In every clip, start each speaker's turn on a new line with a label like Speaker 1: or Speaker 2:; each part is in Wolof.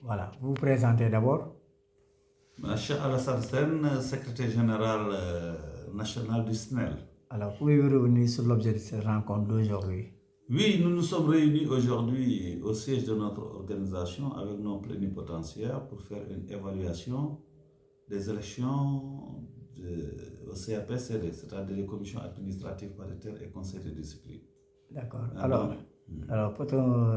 Speaker 1: Voilà, vous vous présentez d'abord.
Speaker 2: Cheikh Alassane Sène, secrétaire général national du SNEL.
Speaker 1: Alors, pouvez-vous revenir sur l'objet de cette rencontre d'aujourd'hui?
Speaker 2: Oui, nous nous sommes réunis aujourd'hui au siège de notre organisation avec nos plénipotentiaires pour faire une évaluation des élections au CAP-CD, c'est-à-dire les commissions administratives paritaires et conseils de discipline.
Speaker 1: D'accord. Alors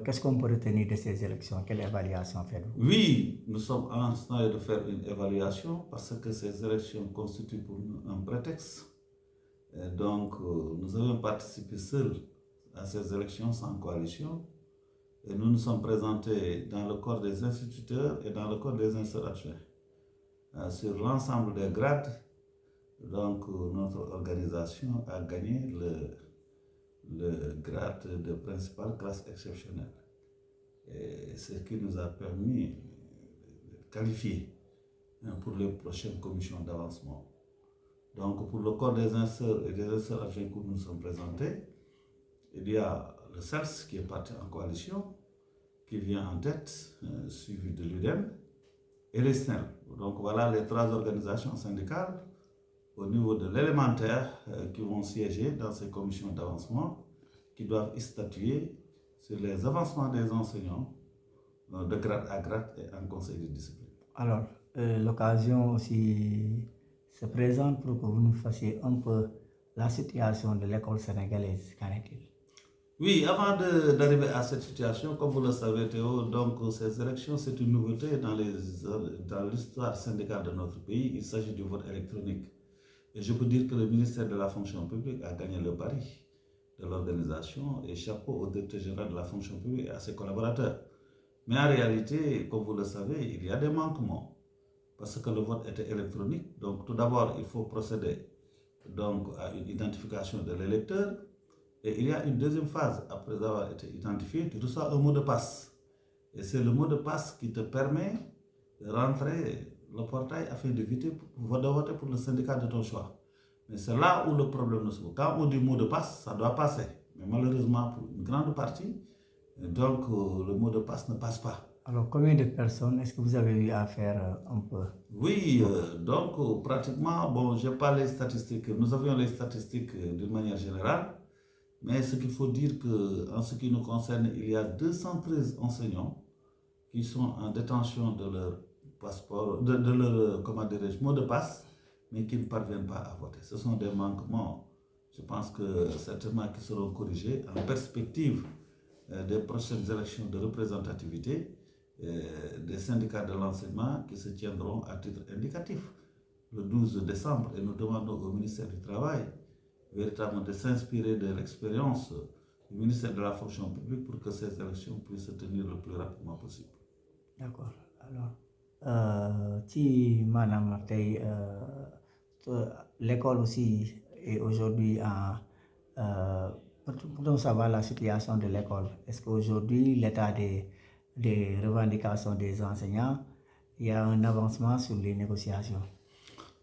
Speaker 1: qu'est-ce qu'on peut retenir de ces élections? Quelle évaluation faites-vous?
Speaker 2: Oui, nous sommes en train de faire une évaluation parce que ces élections constituent pour nous un prétexte. Et donc, nous avions participé seuls à ces élections sans coalition. Et nous nous sommes présentés dans le corps des instituteurs et dans le corps des instituteurs adjoints. Sur l'ensemble des grades, donc notre organisation a gagné le grade de principale classe exceptionnelle. Et ce qui nous a permis de qualifier pour les prochaines commissions d'avancement. Donc pour le corps des instituteurs et des instituteurs adjoints que nous sommes présentés, il y a le CELS qui est parti en coalition, qui vient en tête, suivi de l'UDEM, et les SNEL. Donc voilà les trois organisations syndicales au niveau de l'élémentaire qui vont siéger dans ces commissions d'avancement, qui doivent statuer sur les avancements des enseignants de grade à grade et en conseil de discipline.
Speaker 1: Alors, l'occasion aussi se présente pour que vous nous fassiez un peu la situation de l'école sénégalaise. Qu'en est-il?
Speaker 2: Oui, avant d'arriver à cette situation, comme vous le savez Théo, donc ces élections c'est une nouveauté dans l'histoire syndicale de notre pays. Il s'agit du vote électronique. Et je peux dire que le ministère de la fonction publique a gagné le pari de l'organisation et chapeau au directeur général de la fonction publique et à ses collaborateurs. Mais en réalité, comme vous le savez, il y a des manquements parce que le vote était électronique. Donc tout d'abord, il faut procéder donc, à une identification de l'électeur. Et il y a une deuxième phase, après avoir été identifié, tu reçois un mot de passe. Et c'est le mot de passe qui te permet de rentrer le portail afin de voter pour le syndicat de ton choix. Mais c'est là où le problème se pose. Quand on dit mot de passe, ça doit passer. Mais malheureusement, pour une grande partie, donc le mot de passe ne passe pas.
Speaker 1: Alors, combien de personnes est-ce que vous avez eu à faire un peu?
Speaker 2: Oui, donc pratiquement, bon, je n'ai pas les statistiques. Nous avions les statistiques d'une manière générale. Mais ce qu'il faut dire qu'en ce qui nous concerne, il y a 213 enseignants qui sont en détention de leur passeport, de leur mot de passe, mais qui ne parviennent pas à voter. Ce sont des manquements, je pense que certainement qui seront corrigés en perspective des prochaines élections de représentativité des syndicats de l'enseignement qui se tiendront à titre indicatif le 12 décembre. Et nous demandons au ministère du Travail véritablement de s'inspirer de l'expérience du ministère de la fonction publique pour que ces élections puissent se tenir le plus rapidement possible.
Speaker 1: D'accord. Alors, si madame l'école aussi est aujourd'hui pour savoir la situation de l'école, est-ce qu'aujourd'hui l'état des revendications des enseignants, il y a un avancement sur les négociations?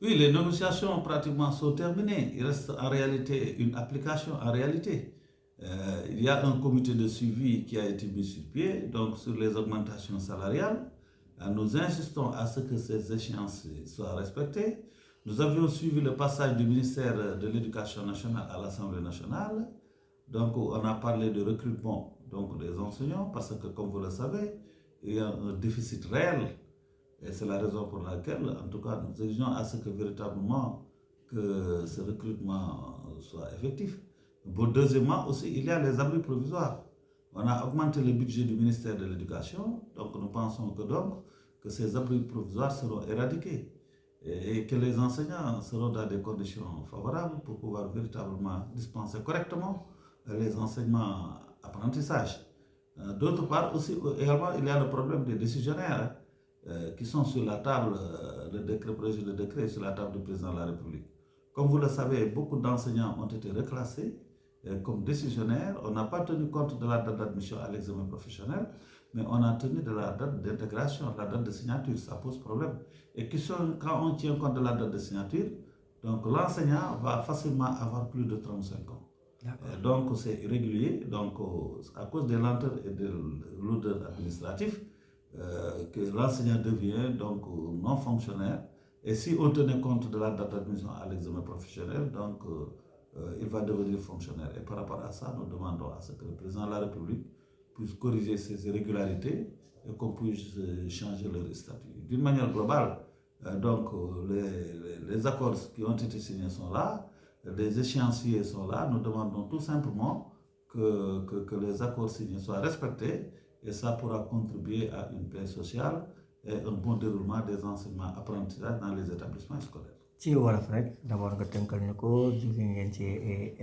Speaker 2: Oui, les négociations pratiquement sont terminées. Il reste en réalité une application en réalité. Il y a un comité de suivi qui a été mis sur pied, donc sur les augmentations salariales. Nous insistons à ce que ces échéances soient respectées. Nous avions suivi le passage du ministère de l'Éducation nationale à l'Assemblée nationale. Donc on a parlé de recrutement donc, des enseignants parce que comme vous le savez, il y a un déficit réel. Et c'est la raison pour laquelle, en tout cas, nous exigeons à ce que véritablement que ce recrutement soit effectif. Bon, deuxièmement aussi, il y a les abris provisoires. On a augmenté le budget du ministère de l'Éducation, donc nous pensons que ces abris provisoires seront éradiqués et que les enseignants seront dans des conditions favorables pour pouvoir véritablement dispenser correctement les enseignements apprentissage. D'autre part aussi, également, il y a le problème des décisionnaires qui sont sur la table, le projet de décret sur la table du président de la République. Comme vous le savez, beaucoup d'enseignants ont été reclassés comme décisionnaires. On n'a pas tenu compte de la date d'admission à l'examen professionnel, mais on a tenu de la date d'intégration, la date de signature. Ça pose problème. Et quand on tient compte de la date de signature, donc l'enseignant va facilement avoir plus de 35 ans. Donc c'est irrégulier, donc à cause des lenteurs et de l'odeur administrative. que l'enseignant devient donc non fonctionnaire. Et si on tenait compte de la date d'admission à l'examen professionnel, donc il va devenir fonctionnaire. Et par rapport à ça, nous demandons à ce que le président de la République puisse corriger ces irrégularités et qu'on puisse changer leur statut. D'une manière globale, donc les accords qui ont été signés sont là, les échéanciers sont là. Nous demandons tout simplement que les accords signés soient respectés et ça pourra contribuer à une paix sociale et un bon déroulement des enseignements apprentissages dans les établissements scolaires.
Speaker 1: ci wolof rek d'abord nga tënkal ñu ko jóge ngeen ci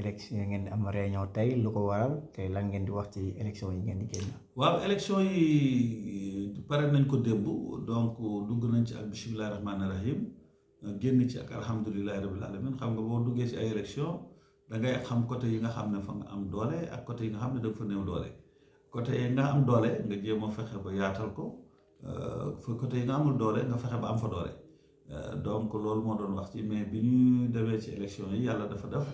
Speaker 1: élection ngeen am réunion tey lu ko waral te lan ngeen di wax ci élection yi ngeen di génn.
Speaker 2: waaw élection yi pare nañ ko démb donc dugg nañ ci ak bismillahi rahmaani rahim génn ci ak alhamdulilahi rabil alamin xam nga boo duggee ci ay élection da ngay xam côté yi nga xam ne fa nga am doole ak côté yi nga xam ne da nga fa néew doole côté yi nga am doole nga jéem a fexe ba yaatal ko fa côté yi nga amul doole nga fexe ba am fa doole. Donc loolu moo doon wax ci mais bi ñu demee ci élection yi yàlla dafa def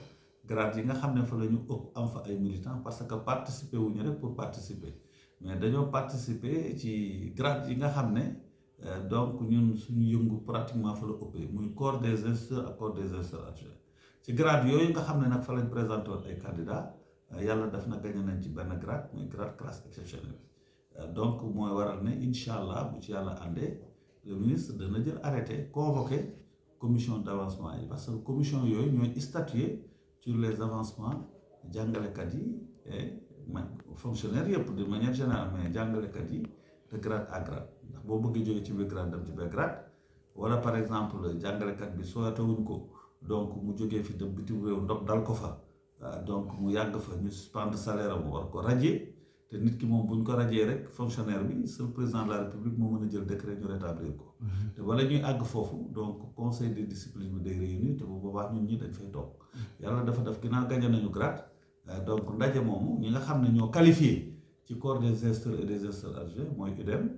Speaker 2: grade yi nga xam ne fa la ñu ëpp am fa ay militants parce que participer wuñu rek pour participer mais dañoo participer ci grade yi nga xam ne donc ñun suñu yëngu pratiquement fa la ëppee muy corps des instituteurs ak corps des instituteurs adjoints ci grade yooyu nga xam ne nag fa lañ présenté woon ay candidats yàlla def na gagné nañ ci benn grade muy grade classe exceptionnelle donc mooy waral ne incha allah bu ci yàlla àndee. Le ministre dana jël arrêté convoqué commission d'avancement yi parce que commission yooyu ñooy statuer sur les avancements jàngalekat yi et fonctionnaires yëpp de manière générale mais jàngalekat yi de grade à grade ndax boo bëggee jógee ci biir grade dem ci biir grade wala par exemple jàngalekat bi sooyatawuñ ko donc mu jógee fi dem bitim réew ndox dal ko fa donc mu yàgg fa ñu suspendre salaire am war ko radier te nit ki moom bu ñu ko rajee rek fonctionnaire bi seul président de la république moo mën a jël décret ñu rétablir ko te wala ñuy àgg foofu donc conseil de discipline bi day réunir te bu boobaa ñun ñi dañ fay toog yàlla dafa def ginnaaw gagné nañu grade donc ndaje moomu ñi nga xam ne ñoo qualifié ci corps des instituteurs et des instituteurs adjoints mooy UDEM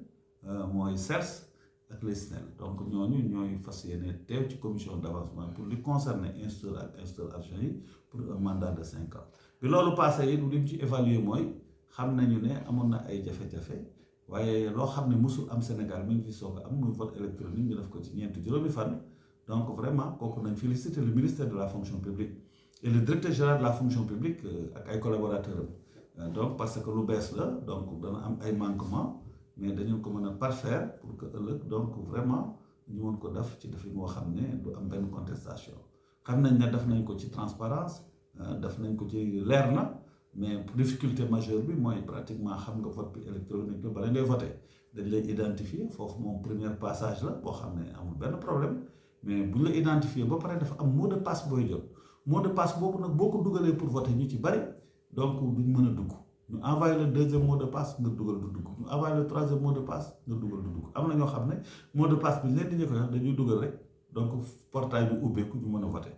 Speaker 2: mooy CERS ak les SNEL donc ñooñu ñooy fas yéene teew ci commission d'avancement pour li concerner instituteurs ak instituteurs adjoints yi pour un mandat de 5 ans bi loolu passé yi li ñu ci évaluer mooy xam nañu ne amoon na ay jafe-jafe waaye loo xam ne musul am Sénégal mi ngi fi soog a am muy vote électronique ñu def ko ci ñeenti juróomi fan donc vraiment kooku nañ féliciter le ministère de la fonction publique et le directeur général de la fonction publique ak ay collaborateurs am donc parce que lu bees la donc dana am ay manquements mais dañu ko mën a parfaire pour que ëllëg donc vraiment ñu mën ko def ci defin moo xam ne du am benn contestation xam nañ ne def nañ ko ci transparence def nañ ko ci leer na mais difficulté majeure bi mooy pratiquement xam nga vote bi électronique la bala ngay voté dañ lay identifier foofu moom premier passage la boo xam ne amul benn problème mais bu ñu la identifier ba pare dafa am mot de passe booy jot mot de passe boobu nag boo ko dugalee pour voter ñu ci bari donc duñ mën a dugg ñu envoyé le deuxième mot de passe nga dugal du dugg ñu envoyé le troisième mot de passe nga dugal du dugg am na ñoo xam ne mot de passe bi ñu leen di ñu ko wax dañuy dugal rek donc portail bi ubbeeku ñu mën a voter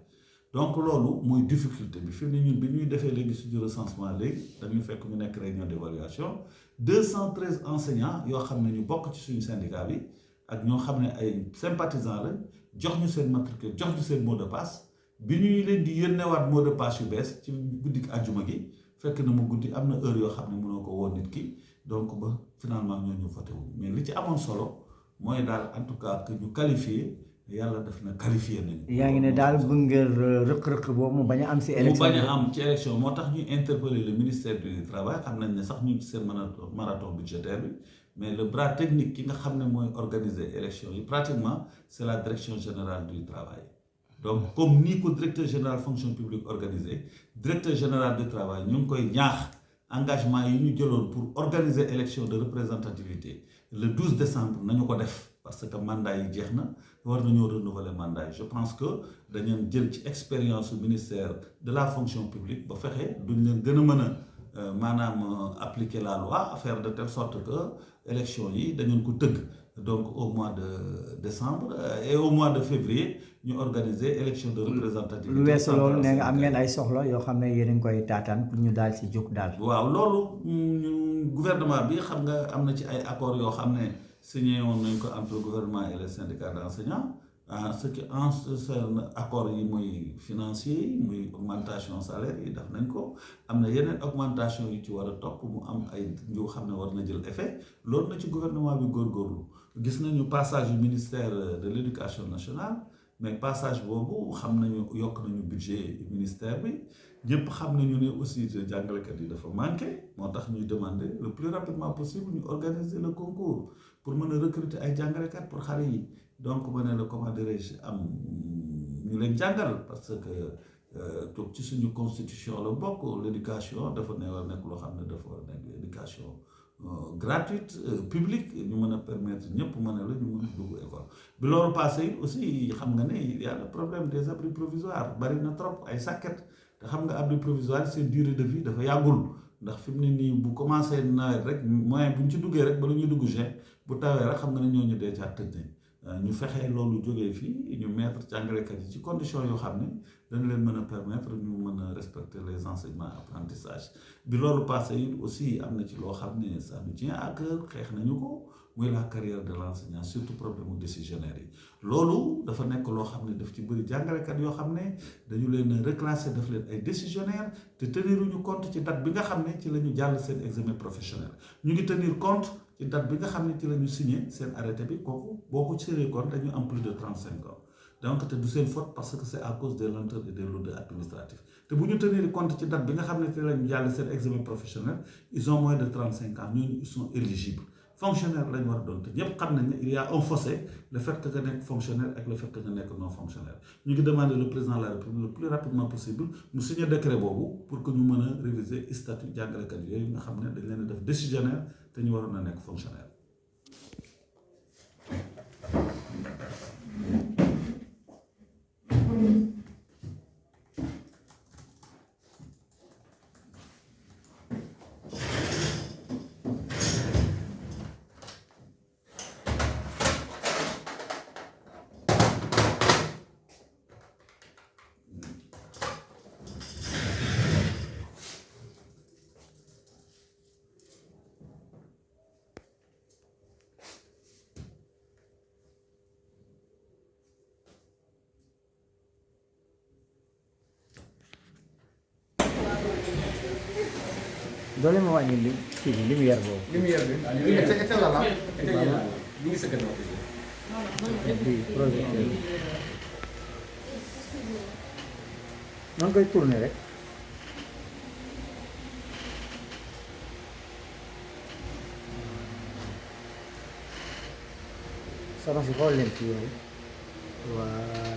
Speaker 2: donc loolu mooy difficulté bi fi mu ne ñun bi ñuy defee léegi suñu recensement léegi dañuy fekk ñu nekk réunion d'évaluation 213 enseignants yoo xam ne ñu bokk ci suñu syndicat bi ak ñoo xam ne ay sympathisants lañ jox ñu seen matricule jox ñu seen mot de passe bi ñuy leen di yónneewaat mot de passe yu bees ci guddi àjjuma gi fekk na mu guddi am na heure yoo xam ne mënoo ko woon nit ki donc ba finalement ñoo ñu voté wu mais li ci amoon solo mooy daal en tout cas que ñu qualifié yàlla def na qualifié nañu. yaa
Speaker 1: ngi ne daal bëgg ngeen rëq-rëq boobu mu bañ a am si élection
Speaker 2: mu bañ a am ci élection moo tax ñu interpeller le ministère du travail xam nañ ne sax ñu ci seen marathon budgétaire bi mais le bras technique ki nga xam ne mooy organiser élection yi pratiquement c'est la direction générale du travail donc comme nii ko directeur général fonction publique organisé directeur général du travail ñu ngi koy ñaax engagement yi ñu jëloon pour organiser élection de représentativité le 12 décembre nañu ko def parce que mandat yi jeex na war nañoo renouveler mandat yi je pense que dañu jël ci expérience du ministère de la fonction publique ba fexe duñ leen gën a mën a maanaam appliquer la loi faire de telle sorte que élection yi dañu ko tëgg donc au mois de décembre et au mois de février ñu organiser élection de représentativité.
Speaker 1: lu weesu loolu nee nga am ngeen ay soxla yoo xam ne yéen a ngi koy taataan pour ñu daal ci jóg daal.
Speaker 2: waaw loolu gouvernement bi xam nga am na ci ay accords yoo xam ne signé woon nañ ko entre le gouvernement et les syndicats d'enseignants ce qui en concerne accord yi muy financier yi muy augmentation salaire yi def nañ ko am na yeneen augmentation yu ci war a topp mu am ay yoo xam ne war na jël effet loolu na ci gouvernement bi góorgóorlu gis nañu passage du ministère de l'éducation nationale mais passage boobu xam nañu yokk nañu budget ministère bi ñëpp xam nañu ne aussi jàngalekat yi dafa manqué moo tax ñuy demander le plus rapidement possible ñu organiser le concours pour mën a recruter ay jàngalekat pour xale yi donc ma ne la comment dirais-je am ñu leen jàngal parce que toog ci suñu constitution la bokk l'éducation dafa ne war nekk loo xam ne dafa war nekk éducation gratuite publique ñu mën a permettre ñëpp mën a la ñu mën a dugg école bi loolu passé aussi xam nga ne il y a le problème des abris provisoires bari na trop ay sàkket te xam nga abri provisoire seen durée de vie dafa yàggul ndax fi mu ne nii bu commencé nawet rek moyen bu ñu ci duggee rek ba lu ñuy dugg juin bu tawee rek xam nga ne ñooñu déjà tëj nañ ñu fexee loolu jógee fii ñu mettre jàngalekat yi ci condition yoo xam ne dañ leen mën a permettre ñu mën a respecter les enseignements apprentissage bi loolu passé it aussi am na ci loo xam ne ça nous tient à cœur xeex nañu ko muy la carrière de l'enseignant surtout problème décisionnaire yi loolu dafa nekk loo xam ne daf ci bëri jàngalekat yoo xam ne dañu leen reclasser daf leen ay décisionnaire te teniruñu compte ci date bi nga xam ne ci la ñu jàll seen examen professionnel ñu ngi tenir compte ci date bi nga xam ne ci la ñu signé seen arrêté bi kooku boo ko tenir compte dañu am plus de 35 ans donc te du seen faute parce que c'est à cause des lenteurs et des lourdeurs administratives te bu ñu tenir compte ci date bi nga xam ne ci la ñu jàll seen examen professionnel ils ont moins de 35 ans ñooñu ils sont éligibles fonctionnaire lañ war a doon te ñëpp xam nañ ne il y a un fossé le fait que nga nekk fonctionnaire ak le fait que nga nekk non fonctionnaire ñu ngi demander le président de la République le plus rapidement possible mu signer décret boobu pour que ñu mën a réviser statut jàngalekat yooyu nga xam ne dañ leen a def décisionnaire te ñu waroon a nekk fonctionnaire.
Speaker 1: doole ma wàññi li kii bi lumière boobu.
Speaker 3: lumière bi éteindre la lampe. ñu ngi sa gannaaw.
Speaker 1: bi projecteur bi. noonu koy tourner rek. soxna si xool leen ci yooyu. waa